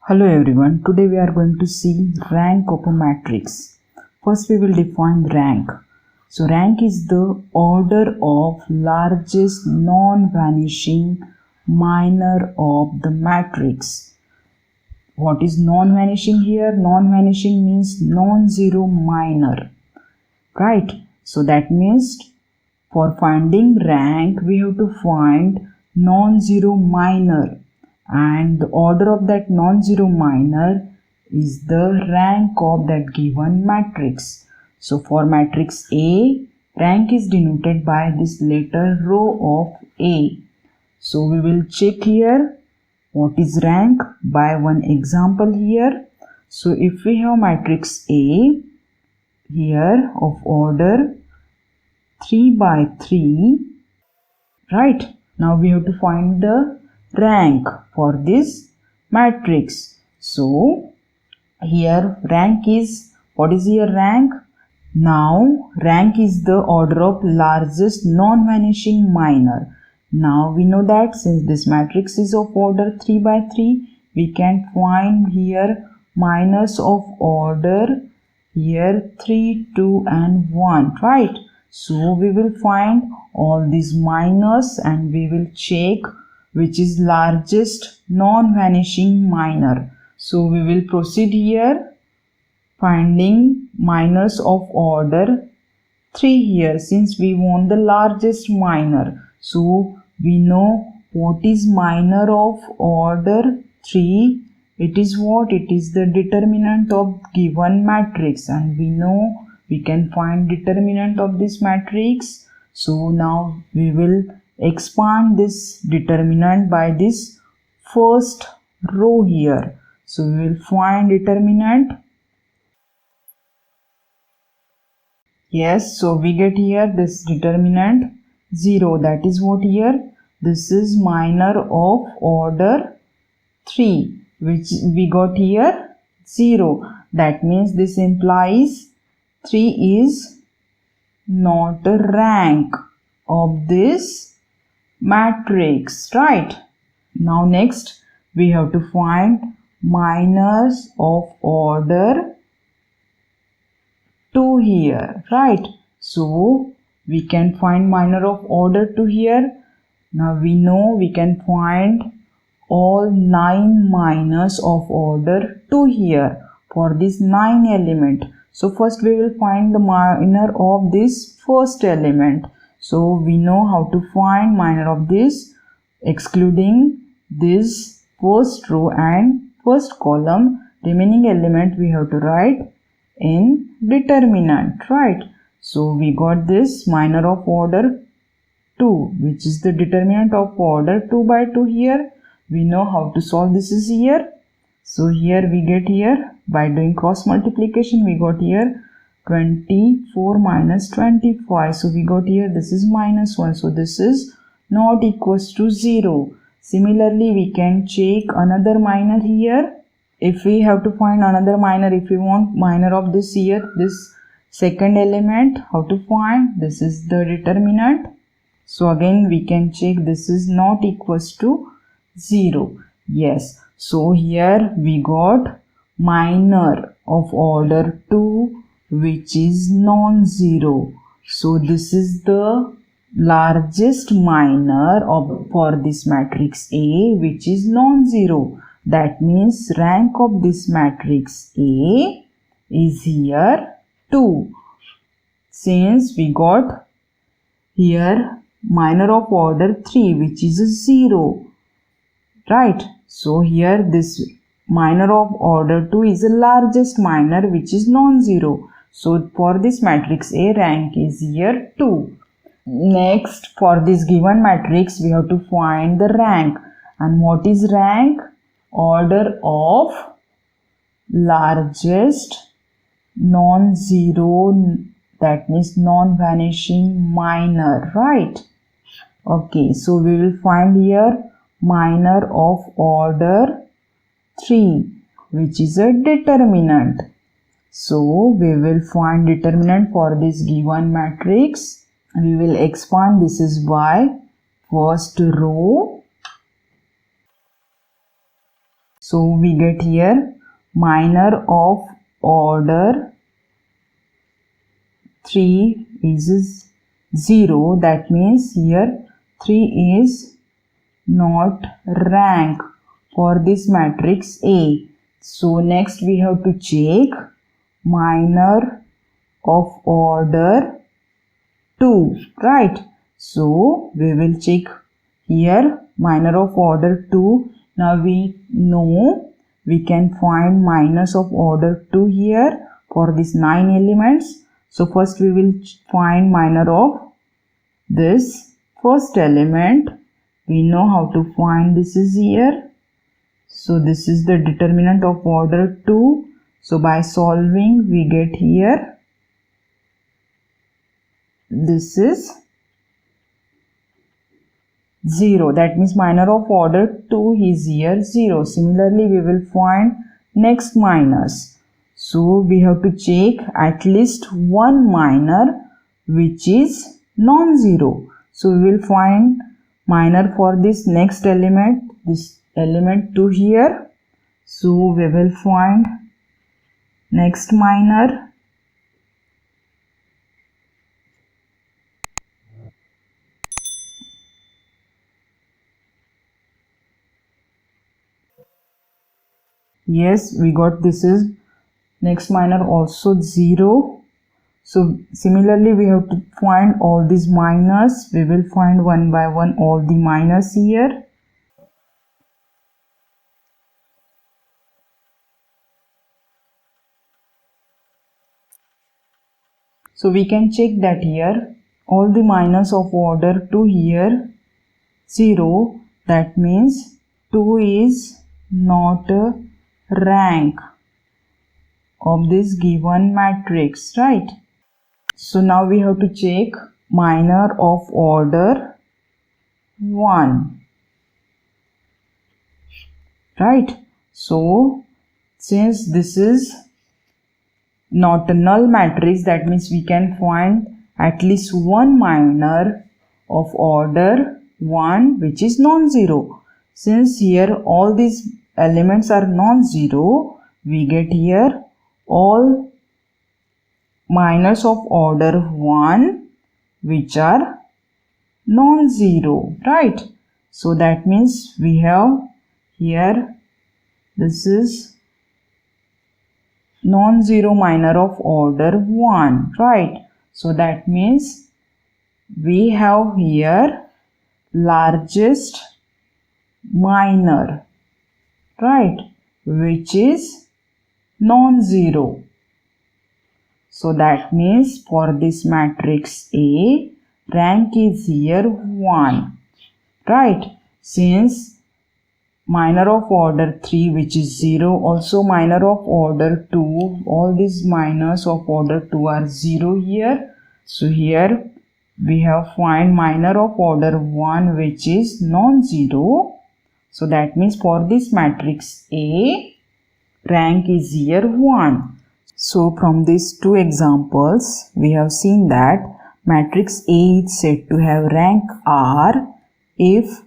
Hello everyone, today we are going to see rank of a matrix. First we will define rank. So rank is the order of largest non-vanishing minor of the matrix. What is non-vanishing here? Non-vanishing means non-zero minor, right? So that means for finding rank we have to find non-zero minor, and the order of that non-zero minor is the rank of that given matrix. So for matrix A, rank is denoted by this letter row of A. So we will check here what is rank by one example here. So if we have matrix A here of order 3 by 3, right? Now we have to find the rank for this matrix. So here rank is, what is here rank? Now rank is the order of largest non-vanishing minor. Now we know that since this matrix is of order 3 by 3, we can find here minors of order here 3, 2 and 1, right? So we will find all these minors and we will check which is largest non-vanishing minor. So we will proceed here finding minors of order 3 here, since we want the largest minor. So we know what is minor of order 3. It is what? It is the determinant of given matrix, and we know we can find determinant of this matrix. So now we will expand this determinant by this first row here. So we will find determinant. Yes, so we get here this determinant 0. That is what here? This is minor of order 3, which we got here 0. That means this implies 3 is not a rank of this matrix, right? Now next we have to find minors of order 2 here, right? So we can find minor of order 2 here. Now we know we can find all 9 minors of order 2 here for this 9 element. So first we will find the minor of this first element. So we know how to find minor of this, excluding this first row and first column. Remaining element we have to write in determinant, right? So we got this minor of order 2, which is the determinant of order 2 by 2 here. We know how to solve this is here. So here we get here by doing cross multiplication, we got here 24 minus 25. So we got here this is minus 1. So this is not equals to 0. Similarly, we can check another minor here. If we have to find another minor, if we want minor of this here, this second element, how to find? This is the determinant. So again we can check this is not equals to 0. Yes. So here we got minor of order 2, which is non-zero. So this is the largest minor for this matrix A, which is non-zero. That means rank of this matrix A is here 2. Since we got here minor of order 3, which is a 0, right? So here this minor of order 2 is the largest minor, which is non-zero. So for this matrix A, rank is here 2. Next, for this given matrix we have to find the rank. And what is rank? Order of largest non-zero, that means non-vanishing minor, right? Okay, so we will find here minor of order 3, which is a determinant. So we will find determinant for this given matrix. We will expand this is by first row. So we get here minor of order 3 is 0. That means here 3 is not rank for this matrix A. So next we have to check minor of order 2, right? So we will check here minor of order 2. Now we know we can find minus of order 2 here for these 9 elements. So first we will find minor of this first element. We know how to find this is here. So this is the determinant of order 2. So by solving we get here this is 0. That means minor of order 2 is here 0. Similarly we will find next minus. So we have to check at least one minor which is non-zero. So we will find minor for this next element, this element 2 here. So we will find next minor. Yes, we got this is next minor also 0. So similarly we have to find all these minus. We will find one by one all the minus here. So we can check that here all the minus of order 2 here 0. That means 2 is not a rank of this given matrix, right? So now we have to check minor of order 1, right? So since this is not a null matrix, that means we can find at least one minor of order 1 which is non-zero. Since here all these elements are non-zero, we get here all minors of order 1 which are non-zero, right? So that means we have here this is non-zero minor of order 1, right? So that means we have here largest minor, right, which is non-zero. So that means for this matrix A, rank is here 1, right? Since minor of order 3 which is 0, also minor of order 2, all these minors of order 2 are 0 here. So here we have find minor of order 1 which is non-zero. So that means for this matrix A, rank is here 1. So from these two examples, we have seen that matrix A is said to have rank R if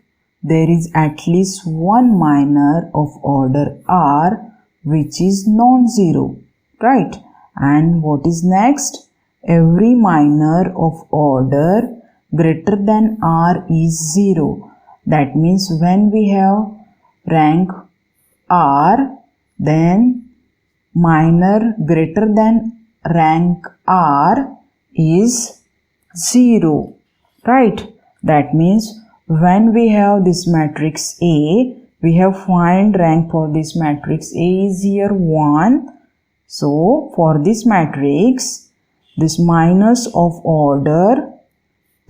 there is at least one minor of order R which is non-zero, right? And what is next? Every minor of order greater than R is 0. That means when we have rank R, then minor greater than rank R is 0, right? That means when we have this matrix A, we have find rank for this matrix A is here 1. So for this matrix, this minus of order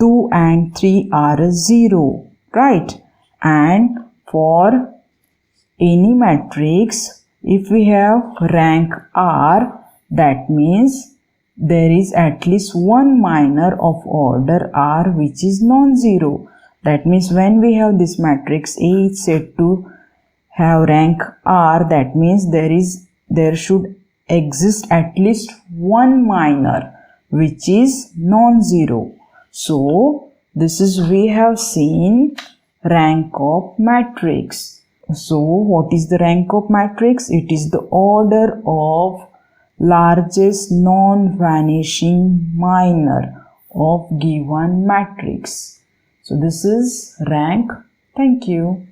2 and 3 are 0, right? And for any matrix, if we have rank R, that means there is at least one minor of order R which is non-zero. That means when we have this matrix A is said to have rank R, that means there should exist at least one minor which is non-zero. So this is we have seen rank of matrix. So what is the rank of matrix? It is the order of largest non-vanishing minor of given matrix. So this is rank. Thank you.